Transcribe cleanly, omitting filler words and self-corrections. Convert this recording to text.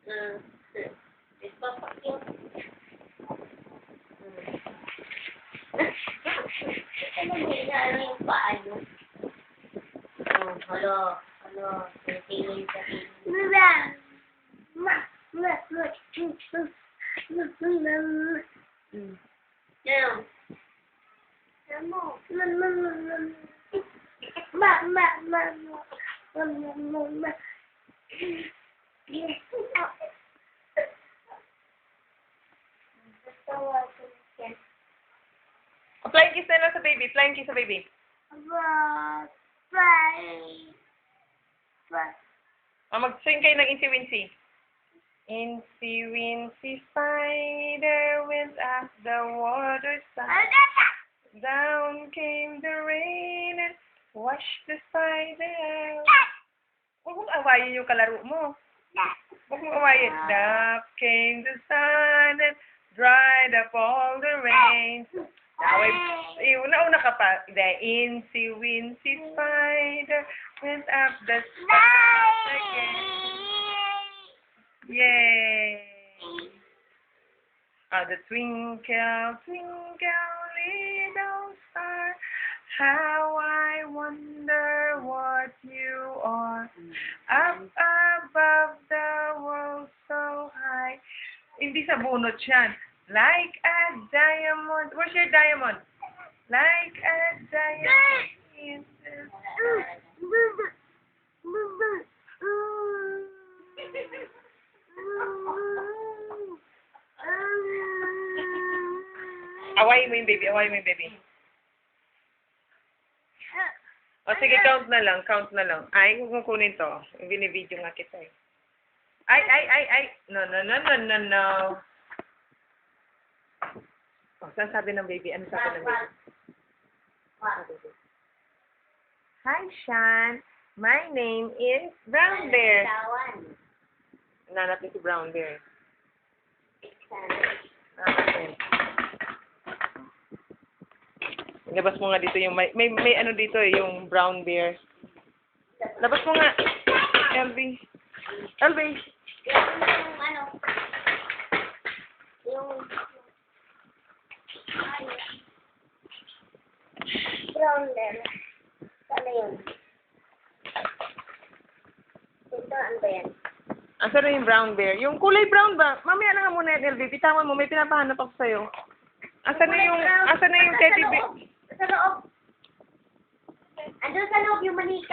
Nagpapakit. Ano yung paa nyo? Hala. Tingin sa Flying kiss na lang sa baby. Flying kiss sa baby. Mag-swing kayo ng incy-wincy. Incy-wincy spider went up the waterside. Down came the rain and washed the spider out. Huwag mong awayin yung kalaro mo. Huwag mong awayin. Up came the sun and dried up all the rain. Una ka pa. The incy-wincy spider went up the stairs again. Yay! The twinkle, twinkle, little star, how I wonder what you are. Up above the world so high. Hindi sa bunot yan. Like a diamond. Where's your diamond? Like a diamond. Awayin mo yung baby. Awayin mo yung baby. O sige, count na lang. Count na lang. Ay, kung kunin to. Binibidyo nga kita eh. Ay. No. Oh, saan sabi ng baby? Ano sabi ng baby? Hi, Sean. My name is Brown Bear. Nanapin si Brown Bear. Labas mo nga dito yung may ano dito eh, yung Brown Bear. Labas mo nga. LB. Brown bear. Ano yun? Ito, ano ba yan? Asan na yung brown bear? Yung kulay brown ba? Mamaya na nga muna yan, LB. Bitawan mo, may pinapahanap ako sa'yo. Asan na yung teddy bear? Sa loob. Andun sa loob yung manika.